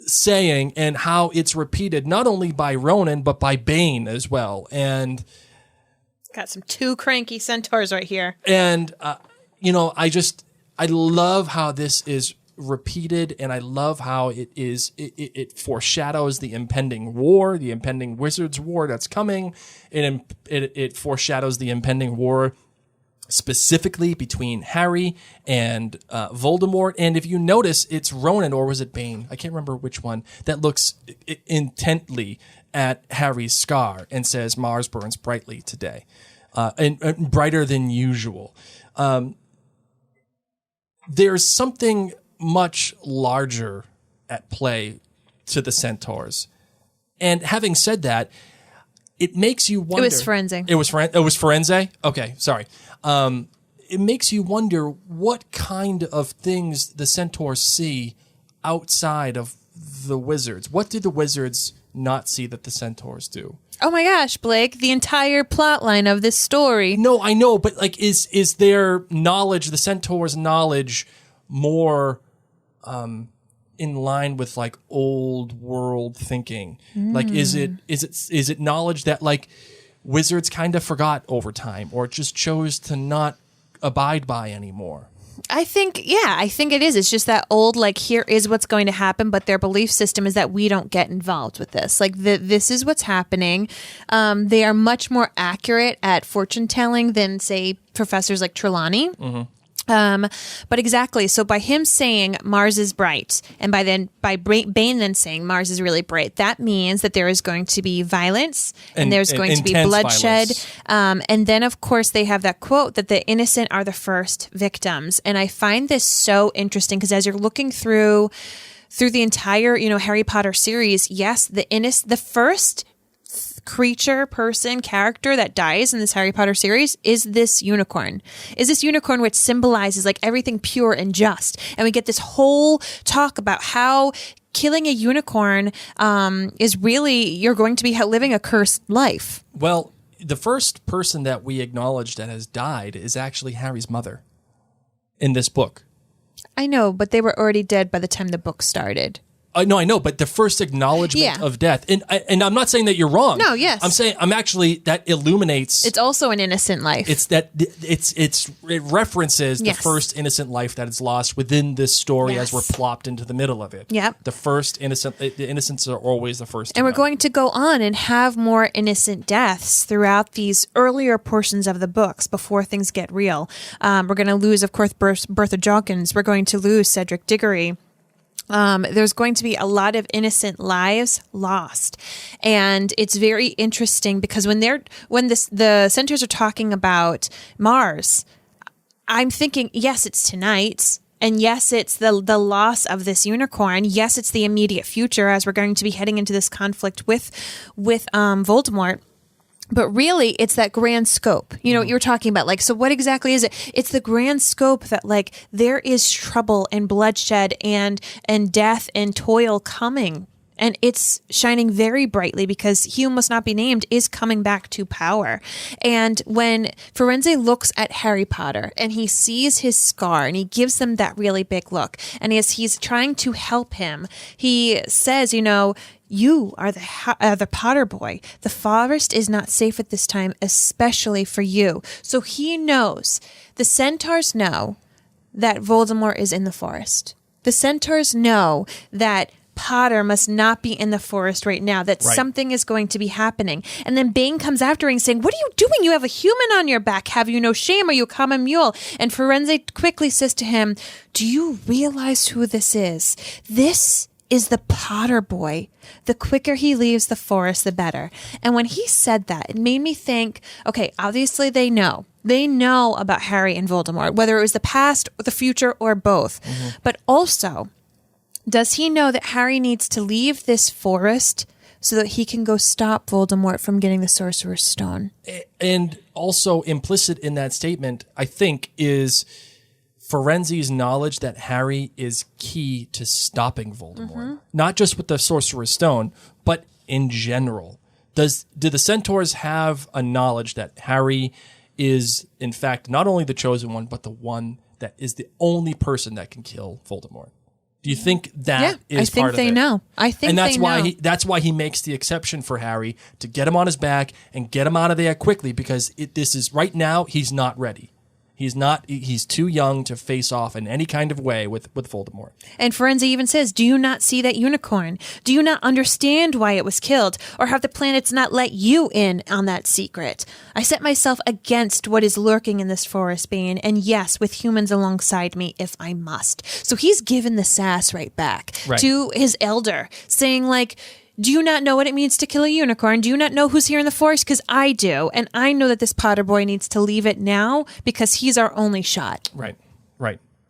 saying, and how it's repeated not only by Ronan but by Bane as well. And Got some two cranky centaurs right here. And I love how this is repeated, and I love how it foreshadows the impending war, the impending Wizards war that's coming. It foreshadows the impending war specifically between Harry and Voldemort. And if you notice, it's Ronan, or was it Bane? I can't remember which one, that looks intently at Harry's scar and says, Mars burns brightly today, and brighter than usual. There's something much larger at play to the centaurs. And having said that, it makes you wonder. It was Firenze. It was Firenze? Okay, sorry. It makes you wonder what kind of things the centaurs see outside of the wizards. What did the wizards not see that the centaurs do? Oh my gosh, Blake, the entire plot line of this story. No, I know, but is their knowledge, the centaurs' knowledge, more in line with old world thinking? Is it knowledge that wizards kind of forgot over time, or just chose to not abide by anymore? I think it is. It's just that old, here is what's going to happen, but their belief system is that we don't get involved with this. This is what's happening. They are much more accurate at fortune telling than, say, professors like Trelawney. Mm-hmm. But exactly. So by him saying Mars is bright, and by Bane then saying Mars is really bright, that means that there is going to be violence, and there's going to be bloodshed. And then, of course, they have that quote that the innocent are the first victims. And I find this so interesting because as you're looking through the entire, Harry Potter series, yes, the first creature, person, character that dies in this Harry Potter series is this unicorn. Which symbolizes everything pure and just. And we get this whole talk about how killing a unicorn is really, you're going to be living a cursed life. Well, the first person that we acknowledge that has died is actually Harry's mother in this book. I know, but they were already dead by the time the book started. No, I know, but the first acknowledgement of death, and I'm not saying that you're wrong. No, yes, I'm saying that illuminates. It's also an innocent life. It references the first innocent life that is lost within this story as we're plopped into the middle of it. Yep. The innocents are always the first. And we're going to go on and have more innocent deaths throughout these earlier portions of the books before things get real. We're going to lose, of course, Bertha Jorkins. We're going to lose Cedric Diggory. There's going to be a lot of innocent lives lost. And it's very interesting because when the centaurs are talking about Mars, I'm thinking, yes, it's tonight. And yes, it's the loss of this unicorn. Yes, it's the immediate future as we're going to be heading into this conflict with Voldemort. But really, it's that grand scope. You know what you were talking about. Like, so what exactly is it? It's the grand scope that, like, there is trouble and bloodshed and death and toil coming. And it's shining very brightly because he who must not be named is coming back to power. And when Firenze looks at Harry Potter and he sees his scar and he gives him that really big look, and as he's trying to help him, he says, you know, you are the Potter boy. The forest is not safe at this time, especially for you. So he knows, the centaurs know that Voldemort is in the forest. The centaurs know that Potter must not be in the forest right now, that something is going to be happening. And then Bane comes after him saying, what are you doing? You have a human on your back. Have you no shame? Are you a common mule? And Firenze quickly says to him, do you realize who this is? This is the Potter boy. The quicker he leaves the forest, the better. And when he said that, it made me think, okay, obviously they know. They know about Harry and Voldemort, whether it was the past, or the future, or both. Mm-hmm. But also, does he know that Harry needs to leave this forest so that he can go stop Voldemort from getting the Sorcerer's Stone? And also implicit in that statement, I think, is Firenze's knowledge that Harry is key to stopping Voldemort. Mm-hmm. Not just with the Sorcerer's Stone, but in general. Do the Centaurs have a knowledge that Harry is, in fact, not only the chosen one, but the one that is the only person that can kill Voldemort? Do you think that is part of it? I think they know. I think that's they why know. That's why he makes the exception for Harry to get him on his back and get him out of there quickly, because this is right now he's not ready. He's too young to face off in any kind of way with Voldemort. And Firenze even says, do you not see that unicorn? Do you not understand why it was killed? Or have the planets not let you in on that secret? I set myself against what is lurking in this forest, Bane, and yes, with humans alongside me if I must. So he's given the sass right back to his elder, saying like, do you not know what it means to kill a unicorn? Do you not know who's here in the forest? Because I do. And I know that this Potter boy needs to leave it now because he's our only shot. Right.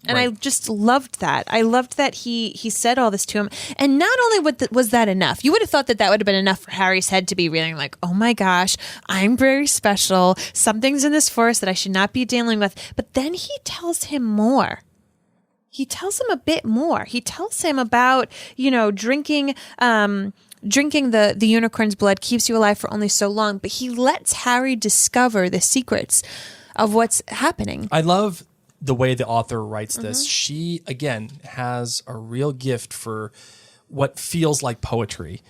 And I just loved that. I loved that he said all this to him. And not only was that enough, you would have thought that would have been enough for Harry's head to be reeling like, oh my gosh, I'm very special. Something's in this forest that I should not be dealing with. But then he tells him more. He tells him a bit more. He tells him about, drinking the unicorn's blood keeps you alive for only so long, but he lets Harry discover the secrets of what's happening. I love the way the author writes this. She, again, has a real gift for what feels like poetry.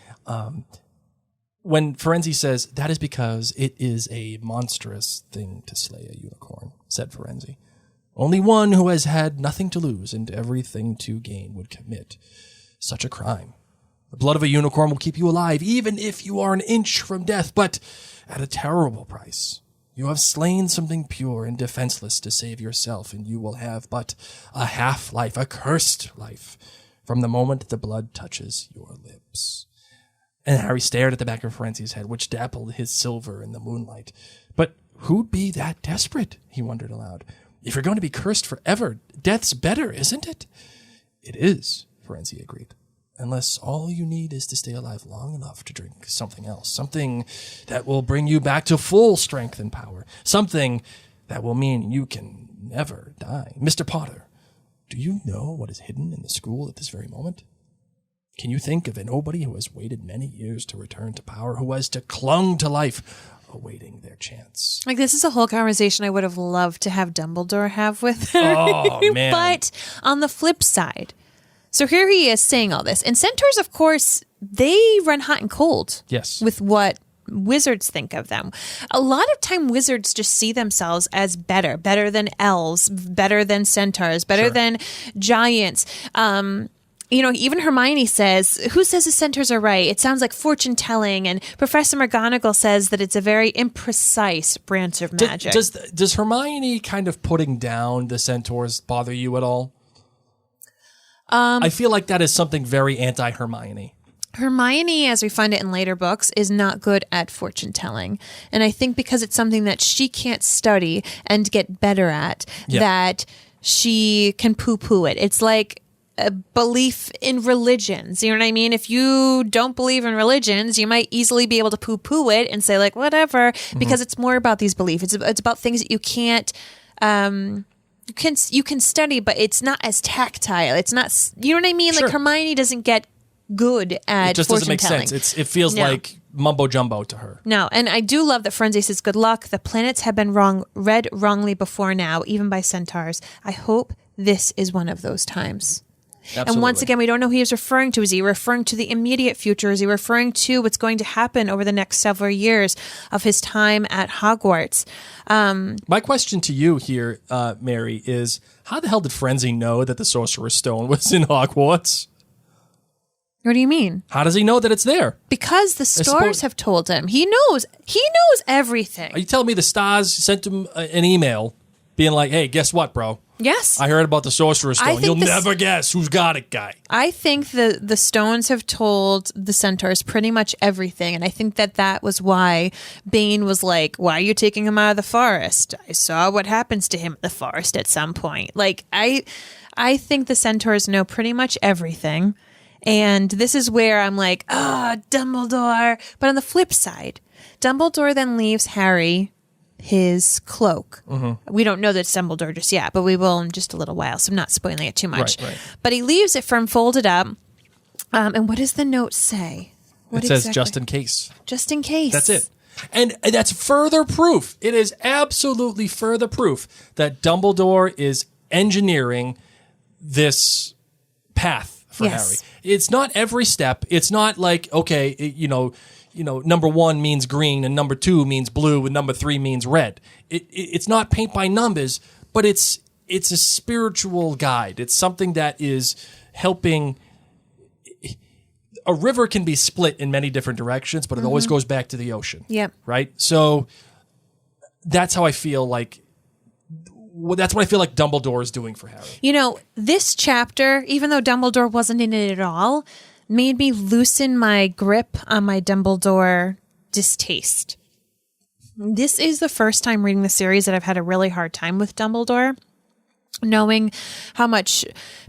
When Firenze says, that is because it is a monstrous thing to slay a unicorn, said Firenze. Only one who has had nothing to lose and everything to gain would commit such a crime. The blood of a unicorn will keep you alive, even if you are an inch from death, but at a terrible price. You have slain something pure and defenseless to save yourself, and you will have but a half-life, a cursed life, from the moment the blood touches your lips. And Harry stared at the back of Firenze's head, which dappled his silver in the moonlight. But who'd be that desperate, he wondered aloud. If you're going to be cursed forever, death's better, isn't it? It is, Firenze agreed. Unless all you need is to stay alive long enough to drink something else. Something that will bring you back to full strength and power. Something that will mean you can never die. Mr. Potter, do you know what is hidden in the school at this very moment? Can you think of nobody who has waited many years to return to power, who has clung to life, awaiting their chance? Like, this is a whole conversation I would have loved to have Dumbledore have with her. Oh, man. But on the flip side, so here he is saying all this. And centaurs, of course, they run hot and cold. Yes. With what wizards think of them. A lot of time wizards just see themselves as better than elves, better than centaurs, better than giants. Even Hermione says, who says the centaurs are right? It sounds like fortune telling. And Professor McGonagle says that it's a very imprecise branch of magic. Does Hermione kind of putting down the centaurs bother you at all? I feel like that is something very anti-Hermione. Hermione, as we find it in later books, is not good at fortune telling. And I think because it's something that she can't study and get better at, that she can poo-poo it. It's like a belief in religions. You know what I mean? If you don't believe in religions, you might easily be able to poo-poo it and say like, whatever, because it's more about these beliefs. It's about things that you can't, you can study, but it's not as tactile. It's not, you know what I mean? Sure. Like Hermione doesn't get good at It just doesn't make fortune-telling. sense. It feels like mumbo jumbo to her. No, and I do love that Frenzy says, good luck. The planets have been read wrongly before now, even by centaurs. I hope this is one of those times. Absolutely. And once again, we don't know who he's referring to. Is he referring to the immediate future? Is he referring to what's going to happen over the next several years of his time at Hogwarts? My question to you here, Mary, is how the hell did Frenzy know that the Sorcerer's Stone was in Hogwarts? What do you mean? How does he know that it's there? Because the stars have told him. He knows everything. Are you telling me the stars sent him an email being like, hey, guess what, bro? Yes. I heard about the Sorcerer's Stone. think You'll never guess who's got it, guy. I think the stones have told the centaurs pretty much everything. And I think that was why Bane was like, why are you taking him out of the forest? I saw what happens to him in the forest at some point. Like, I think the centaurs know pretty much everything. And this is where I'm like, Dumbledore. But on the flip side, Dumbledore then leaves Harry his cloak. We don't know that it's Dumbledore just yet, but we will in just a little while, so I'm not spoiling it too much. Right. But he leaves it firm folded up. And what does the note say? It says just in case. Just in case. That's it. And that's further proof. It is absolutely further proof that Dumbledore is engineering this path for Yes. Harry. It's not every step. It's not like, okay, number 1 means green and number 2 means blue and number 3 means red. It's not paint by numbers, but it's a spiritual guide. It's something that is helping. A river can be split in many different directions, but it always goes back to the ocean. Yep. Right? So that's how I feel like. That's what I feel like Dumbledore is doing for Harry. You know, this chapter, even though Dumbledore wasn't in it at all, made me loosen my grip on my Dumbledore distaste. This is the first time reading the series that I've had a really hard time with Dumbledore, knowing how much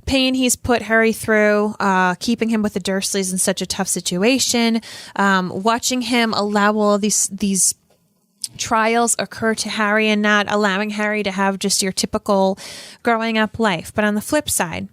pain he's put Harry through, keeping him with the Dursleys in such a tough situation, watching him allow all of these trials occur to Harry and not allowing Harry to have just your typical growing up life. But on the flip side,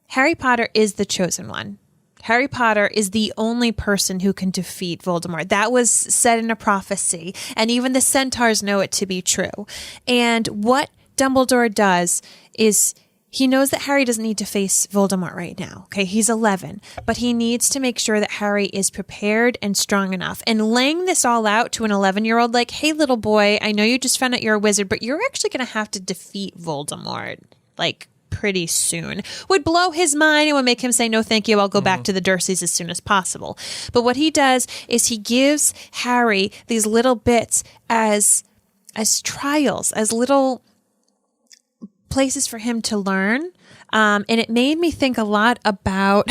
Harry Potter is the chosen one. Harry Potter is the only person who can defeat Voldemort. That was said in a prophecy, and even the centaurs know it to be true. And what Dumbledore does is he knows that Harry doesn't need to face Voldemort right now. Okay, he's 11, but he needs to make sure that Harry is prepared and strong enough. And laying this all out to an 11-year-old, like, hey, little boy, I know you just found out you're a wizard, but you're actually going to have to defeat Voldemort, like, pretty soon, would blow his mind and would make him say, no, thank you, I'll go back to the Dursleys as soon as possible. But what he does is he gives Harry these little bits as trials, as little places for him to learn. And it made me think a lot about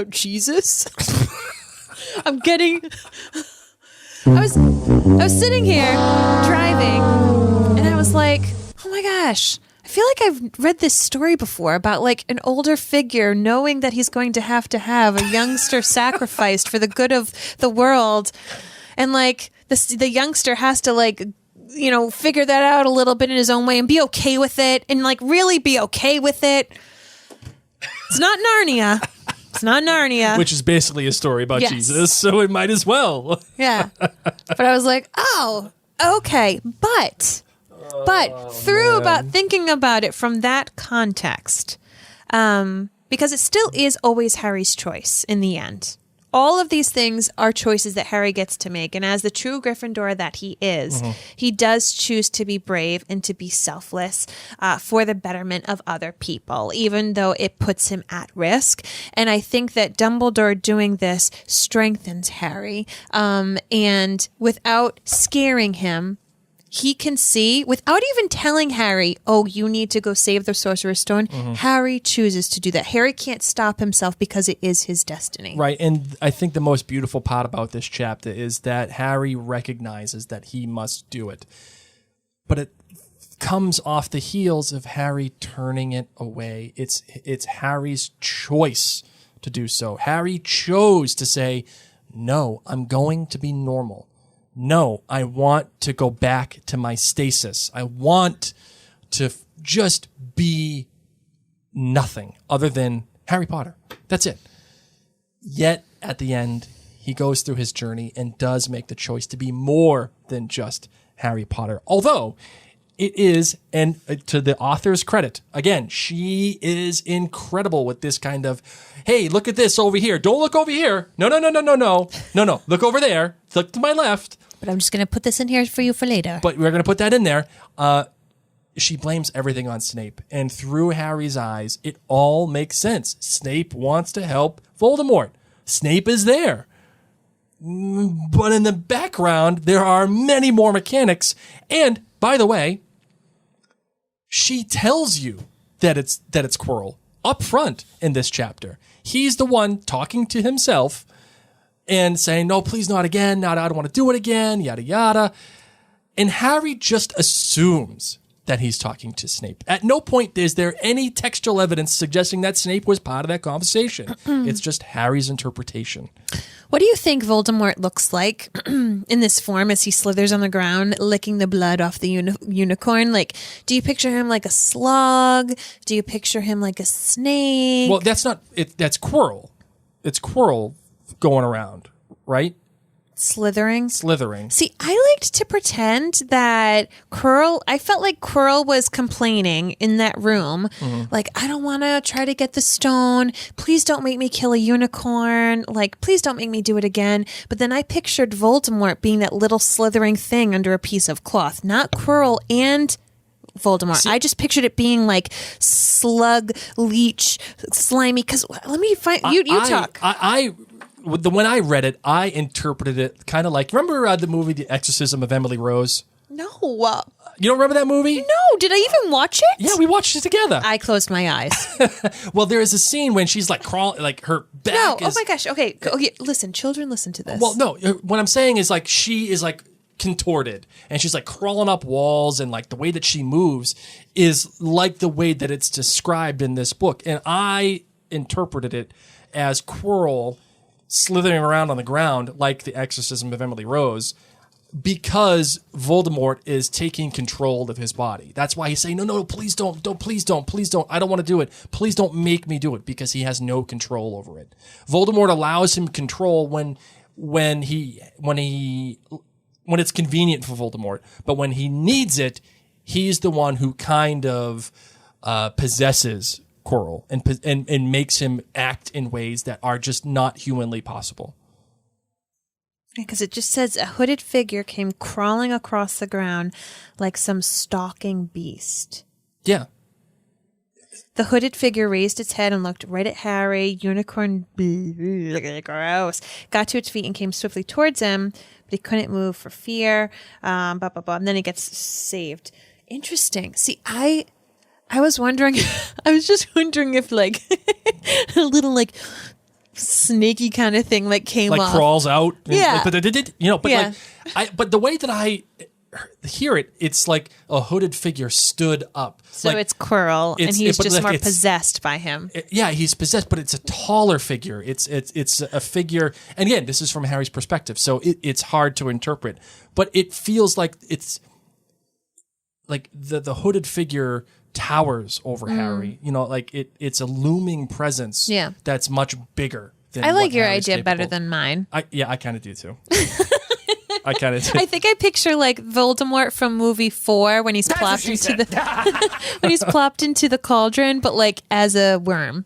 Jesus. I was sitting here driving and I was like, oh my gosh, I feel like I've read this story before about like an older figure knowing that he's going to have a youngster sacrificed for the good of the world. And like the youngster has to like, figure that out a little bit in his own way and be okay with it and like really be okay with it. It's not Narnia. It's not Narnia. Which is basically a story about Yes. Jesus, so it might as well. Yeah. But I was like, oh, okay. But thinking about it from that context, because it still is always Harry's choice in the end. All of these things are choices that Harry gets to make. And as the true Gryffindor that he is, he does choose to be brave and to be selfless for the betterment of other people, even though it puts him at risk. And I think that Dumbledore doing this strengthens Harry. And without scaring him, he can see, without even telling Harry, oh, you need to go save the Sorcerer's Stone, Harry chooses to do that. Harry can't stop himself because it is his destiny. Right, and I think the most beautiful part about this chapter is that Harry recognizes that he must do it. But comes off the heels of Harry turning it away. It's Harry's choice to do so. Harry chose to say, no, I'm going to be normal. No, I want to go back to my stasis. I want to just be nothing other than Harry Potter. That's it. Yet, at the end, he goes through his journey and does make the choice to be more than just Harry Potter. Although, it is, and to the author's credit, again, she is incredible with this kind of, hey, look at this over here. Don't look over here. No. Look over there. Look to my left. But I'm just going to put this in here for you for later. But we're going to put that in there. She blames everything on Snape. And through Harry's eyes, it all makes sense. Snape wants to help Voldemort. Snape is there. But in the background, there are many more mechanics. And, by the way, she tells you that it's Quirrell up front in this chapter. He's the one talking to himself and saying, no, please not again. I don't want to do it again, yada, yada. And Harry just assumes that he's talking to Snape. At no point is there any textual evidence suggesting that Snape was part of that conversation. It's just Harry's interpretation. What do you think Voldemort looks like in this form as he slithers on the ground, licking the blood off the unicorn? Like, do you picture him like a slug? Do you picture him like a snake? Well, that's not it. That's Quirrell. It's Quirrell going around, right? Slithering. See, I liked to pretend that I felt like Quirrell was complaining in that room. Like, I don't want to try to get the stone. Please don't make me kill a unicorn. Like, please don't make me do it again. But then I pictured Voldemort being that little slithering thing under a piece of cloth, not Quirrell and Voldemort. See, I just pictured it being like slug, leech, slimy. Because let me find you talk. When I read it, I interpreted it kind of like, remember the movie The Exorcism of Emily Rose? No. You don't remember that movie? No. Did I even watch it? Yeah, we watched it together. I closed my eyes. Well, there is a scene when she's like crawling, like her back is... Oh my gosh. Okay. Listen, children, listen to this. Well, no. What I'm saying is like she is like contorted and she's like crawling up walls, and like the way that she moves is like the way that it's described in this book. And I interpreted it as Quirrell slithering around on the ground like the Exorcism of Emily Rose, because Voldemort is taking control of his body. That's why he's saying, no, please don't, please don't. I don't want to do it. Please don't make me do it, because he has no control over it. Voldemort allows him control when it's convenient for Voldemort, but when he needs it, he's the one who kind of possesses Quirrell and makes him act in ways that are just not humanly possible. Because it just says a hooded figure came crawling across the ground like some stalking beast. Yeah. The hooded figure raised its head and looked right at Harry. Unicorn, gross, got to its feet and came swiftly towards him, but he couldn't move for fear. And then he gets saved. Interesting. See, I was wondering, I was just wondering if like a little like snaky kind of thing like came like off. Crawls out. Yeah. But the way that I hear it, it's like a hooded figure stood up. So like, it's Quirrell, and he's just like more possessed by him. Yeah, he's possessed, but it's a taller figure. It's a figure, and again, this is from Harry's perspective, so it's hard to interpret. But it feels like it's like the hooded figure towers over Harry. You know, like it's a looming presence. Yeah. That's much bigger than I like what your Harry's idea better capable. than mine. I kind of do too. I kind of do. I think I picture like Voldemort from movie 4 when he's plopped into the cauldron, but like as a worm.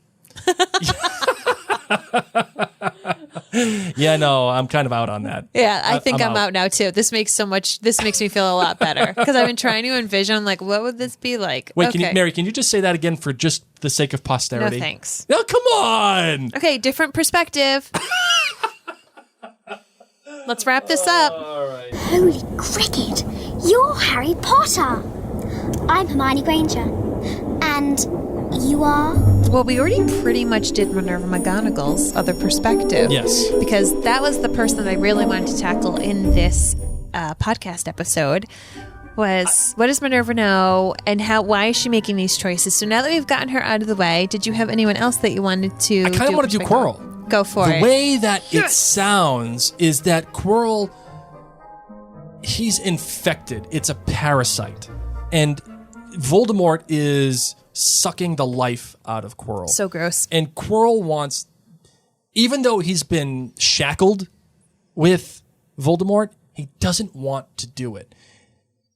Yeah, no, I'm kind of out on that. Yeah, I think I'm out now too. This makes me feel a lot better, because I've been trying to envision like, what would this be like? Wait, okay. Mary, can you just say that again for just the sake of posterity? No, thanks. No, come on. Okay, different perspective. Let's wrap this up. All right. Holy cricket! You're Harry Potter! I'm Hermione Granger. And you are? Well, we already pretty much did Minerva McGonagall's other perspective. Yes. Because that was the person that I really wanted to tackle in this podcast episode. was, what does Minerva know, and why is she making these choices? So now that we've gotten her out of the way, did you have anyone else that you wanted to? I kind of want to do Quirrell. Go for it. The way that it sounds is that Quirrell, he's infected. It's a parasite, and Voldemort is sucking the life out of Quirrell. So gross. And Quirrell wants, even though he's been shackled with Voldemort, he doesn't want to do it.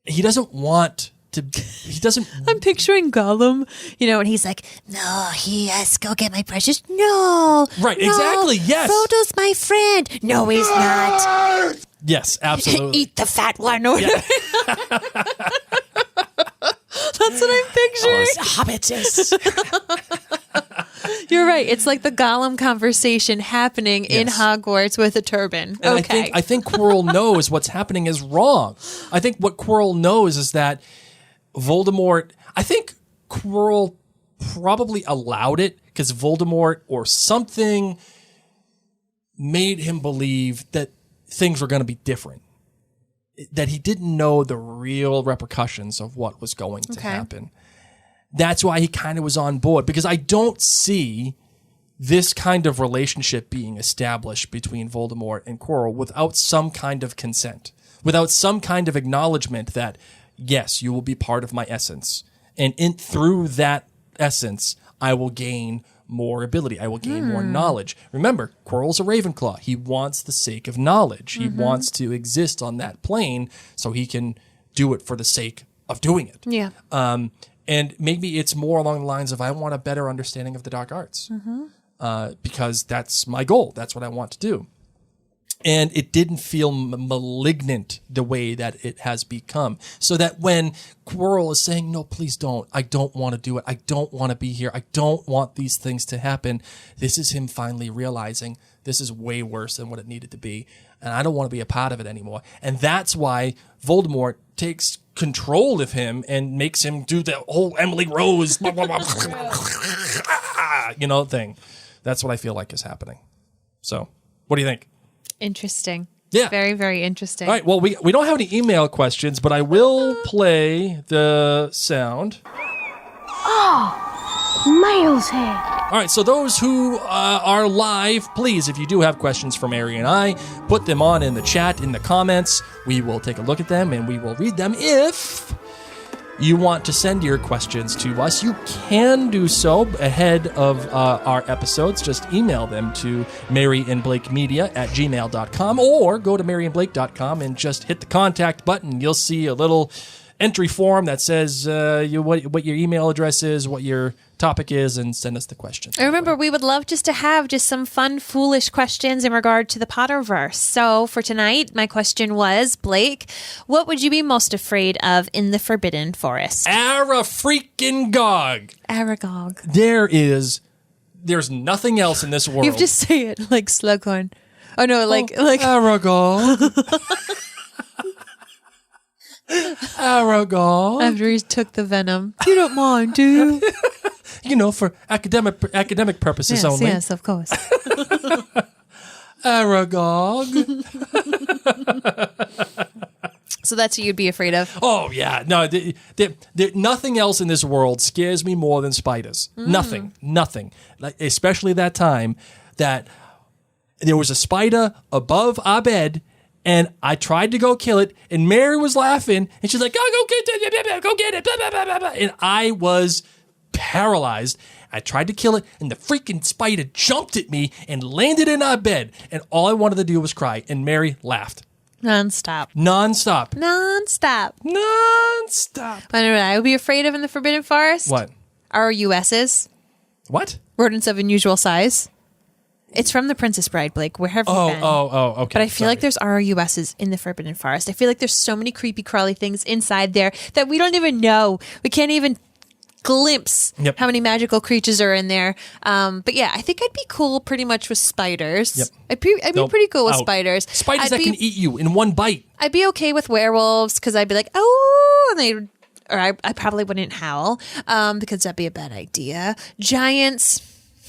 He doesn't want to. He doesn't. I'm picturing Gollum, and he's like, "No, he has to go get my precious." No, right? No, exactly. Yes. Frodo's my friend. No, he's not. Yes, absolutely. Eat the fat one. Or whatever. That's what I'm picturing. Hobbits. You're right. It's like the Gollum conversation happening in Hogwarts with a turban. And okay. I think Quirrell knows what's happening is wrong. I think what Quirrell knows is that Voldemort. I think Quirrell probably allowed it because Voldemort or something made him believe that things were going to be different. That he didn't know the real repercussions of what was going to happen. That's why he kind of was on board, because I don't see this kind of relationship being established between Voldemort and Quirrell without some kind of consent, without some kind of acknowledgement that, yes, you will be part of my essence. And through that essence, I will gain more ability. I will gain more knowledge. Remember, Quirrell's a Ravenclaw. He wants the sake of knowledge. He wants to exist on that plane so he can do it for the sake of doing it. Yeah. And maybe it's more along the lines of, I want a better understanding of the dark arts because that's my goal. That's what I want to do. And it didn't feel malignant the way that it has become. So that when Quirrell is saying, no, please don't. I don't want to do it. I don't want to be here. I don't want these things to happen. This is him finally realizing this is way worse than what it needed to be. And I don't want to be a part of it anymore. And that's why Voldemort takes control of him and makes him do the whole Emily Rose, blah, blah, blah, thing. That's what I feel like is happening. So, what do you think? Interesting. Yeah. Very, very interesting. All right. Well, we don't have any email questions, but I will play the sound. Mail's here. All right. So those who are live, please, if you do have questions for Mary and I, put them on in the chat, in the comments. We will take a look at them and we will read them. If you want to send your questions to us, you can do so ahead of our episodes. Just email them to maryandblakemedia@gmail.com or go to maryandblake.com and just hit the contact button. You'll see a little entry form that says what your email address is, what your topic is, and send us the questions. And remember, we would love just to have just some fun, foolish questions in regard to the Potterverse. So for tonight, my question was, Blake, what would you be most afraid of in the Forbidden Forest? Ara-freaking-gog. Aragog. There's nothing else in this world. You have to say it like Slughorn. Oh no, like Aragog. Aragog. After he took the venom. You don't mind, do you? For academic purposes only. Yes, of course. Aragog. So that's what you'd be afraid of? Oh, yeah. No, nothing else in this world scares me more than spiders. Nothing. Like, especially that time that there was a spider above our bed, and I tried to go kill it, and Mary was laughing, and she's like, go get it, blah, blah, blah, blah, blah. And I was paralyzed. I tried to kill it, and the freaking spider jumped at me and landed in our bed, and all I wanted to do was cry, and Mary laughed. Non-stop. I know what I would be afraid of in the Forbidden Forest? What? RUSs. What? Rodents of unusual size. It's from The Princess Bride, Blake. Where have you been? Okay. But I feel like there's RUSs in the Forbidden Forest. I feel like there's so many creepy, crawly things inside there that we don't even know. We can't even glimpse how many magical creatures are in there. But yeah, I think I'd be cool pretty much with spiders. Yep. I'd be pretty cool with spiders. Spiders that can eat you in one bite. I'd be okay with werewolves because I'd be like, oh, and I probably wouldn't howl because that'd be a bad idea. Giants.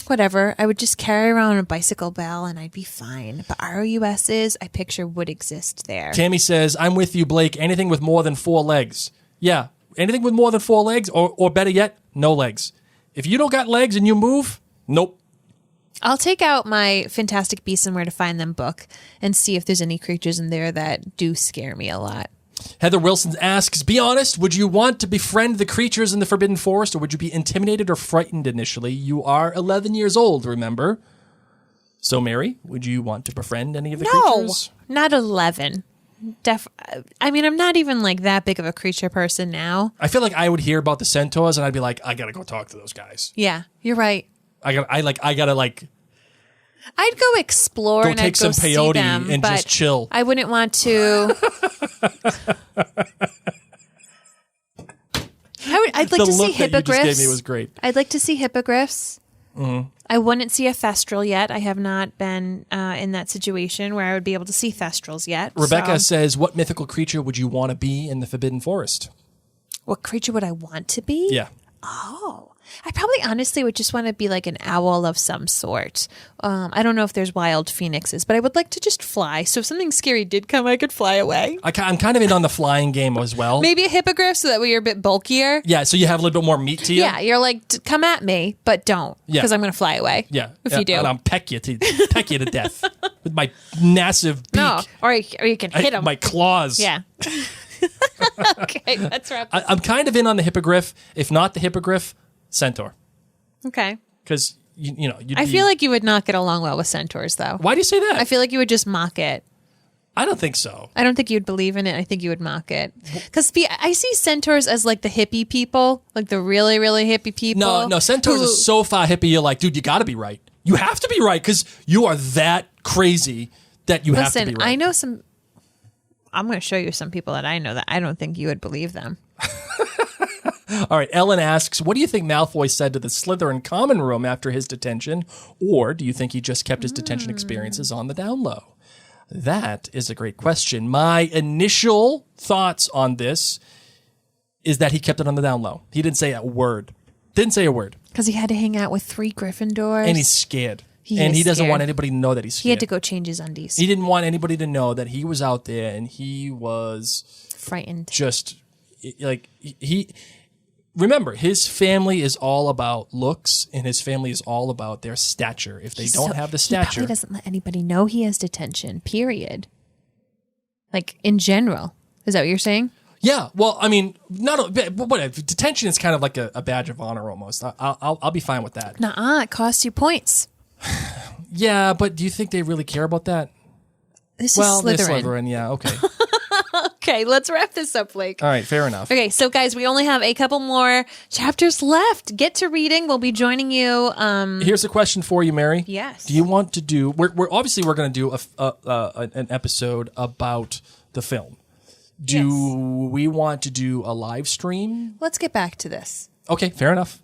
Whatever. I would just carry around a bicycle bell and I'd be fine. But ROUSs, I picture would exist there. Tammy says, I'm with you, Blake. Anything with more than 4 legs. Yeah, anything with more than 4 legs, or better yet, no legs. If you don't got legs and you move, nope. I'll take out my Fantastic Beasts and Where to Find Them book and see if there's any creatures in there that do scare me a lot. Heather Wilson asks, be honest, would you want to befriend the creatures in the Forbidden Forest, or would you be intimidated or frightened initially? You are 11 years old, remember? So, Mary, would you want to befriend any of the creatures? No, not 11. I mean, I'm not even like that big of a creature person now. I feel like I would hear about the centaurs and I'd be like, I gotta go talk to those guys. Yeah, you're right. I gotta I'd go explore and take I'd go some peyote see them, and but just chill. I wouldn't want to. I'd like the to see look that you hippogriffs. just gave me was great. I'd like to see hippogriffs. Mm-hmm. I wouldn't see a thestral yet. I have not been in that situation where I would be able to see thestrals yet. Rebecca says, what mythical creature would you want to be in the Forbidden Forest? What creature would I want to be? Yeah. Oh, I probably honestly would just want to be like an owl of some sort. I don't know if there's wild phoenixes, but I would like to just fly. So if something scary did come, I could fly away. I'm kind of in on the flying game as well. Maybe a hippogriff so that way you're a bit bulkier. Yeah, so you have a little bit more meat to you. Yeah, you're like, come at me, but don't. Yeah. Because I'm going to fly away. Yeah. If you do. And I'll peck you to death with my massive beak. No, or you can hit him. My claws. Yeah. Okay, let's wrap this. I'm kind of in on the hippogriff. If not the hippogriff, centaur. Okay. Because, I feel like you would not get along well with centaurs, though. Why do you say that? I feel like you would just mock it. I don't think so. I don't think you'd believe in it. I think you would mock it. Because I see centaurs as like the hippie people, like the really, really hippie people. No, centaurs are so far hippie, you're like, dude, you got to be right. You have to be right because you are that crazy that you have to be right. I know some... I'm going to show you some people that I know that I don't think you would believe them. All right, Ellen asks, what do you think Malfoy said to the Slytherin common room after his detention? Or do you think he just kept his detention experiences on the down low? That is a great question. My initial thoughts on this is that he kept it on the down low. He didn't say a word. Because he had to hang out with 3 Gryffindors. And he's scared. He doesn't scared. want anybody to know that he's scared. He had to go change his undies. He didn't want anybody to know that he was out there and he was... frightened. Just, like, remember, his family is all about looks, and his family is all about their stature. If they don't have the stature... He probably doesn't let anybody know he has detention, period. Like, in general. Is that what you're saying? Yeah, well, I mean, detention is kind of like a badge of honor almost. I'll be fine with that. Nuh-uh, it costs you points. Yeah, but do you think they really care about that? This is Slytherin. They're Slytherin, yeah, okay. Okay, let's wrap this up, Blake. All right, fair enough. Okay, so guys, we only have a couple more chapters left. Get to reading. We'll be joining you. Here's a question for you, Mary. Yes. Do you want to do? We're going to do an episode about the film. Do we want to do a live stream? Let's get back to this. Okay, fair enough.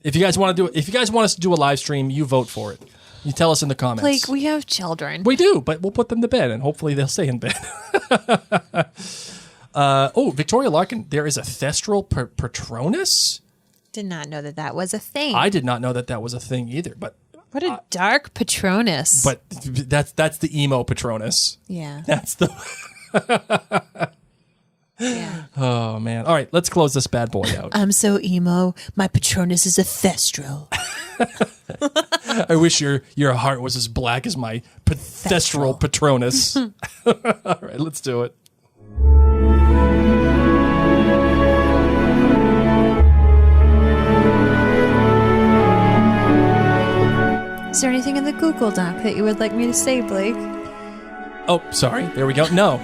If you guys want to do it, if you guys want us to do a live stream, you vote for it. You tell us in the comments. Blake, we have children. We do, but we'll put them to bed, and hopefully they'll stay in bed. Victoria Larkin, there is a Thestral Patronus? Did not know that was a thing. I did not know that was a thing either, but... What a dark Patronus. But that's the emo Patronus. Yeah. That's the... Yeah. Oh, man. All right, let's close this bad boy out. I'm so emo. My Patronus is a Thestral. I wish your heart was as black as my Thestral Patronus. All right, let's do it. Is there anything in the Google Doc that you would like me to say, Blake? Oh, sorry. There we go. No,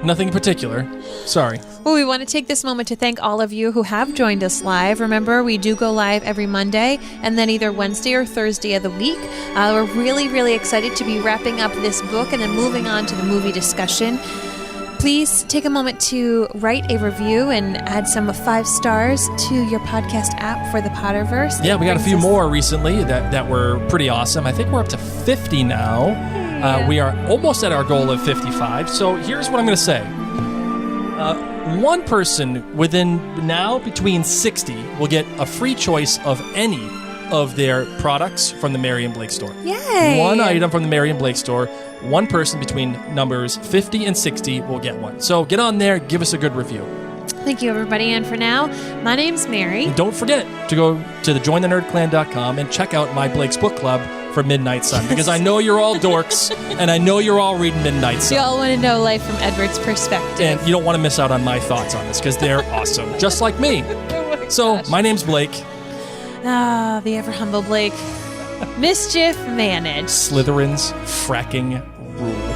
nothing in particular. Sorry. Well, we want to take this moment to thank all of you who have joined us live. Remember, we do go live every Monday and then either Wednesday or Thursday of the week. We're really, really excited to be wrapping up this book and then moving on to the movie discussion. Please take a moment to write a review and add some 5 stars to your podcast app for the Potterverse. Yeah, we got a few more recently that were pretty awesome. I think we're up to 50 now. We are almost at our goal of 55. So here's what I'm going to say. One person within now between 60 will get a free choice of any of their products from the Mary and Blake store. Yay! One item from the Mary and Blake store. One person between numbers 50 and 60 will get one. So get on there, give us a good review. Thank you, everybody. And for now, my name's Mary. And don't forget to go to the jointhenerdclan.com and check out my Blake's Book Club for Midnight Sun, because I know you're all dorks, and I know you're all reading Midnight Sun. You all want to know life from Edward's perspective. And you don't want to miss out on my thoughts on this, because they're awesome, just like me. So, my name's Blake. Ah, the ever humble Blake. Mischief managed. Slytherin's fracking rule.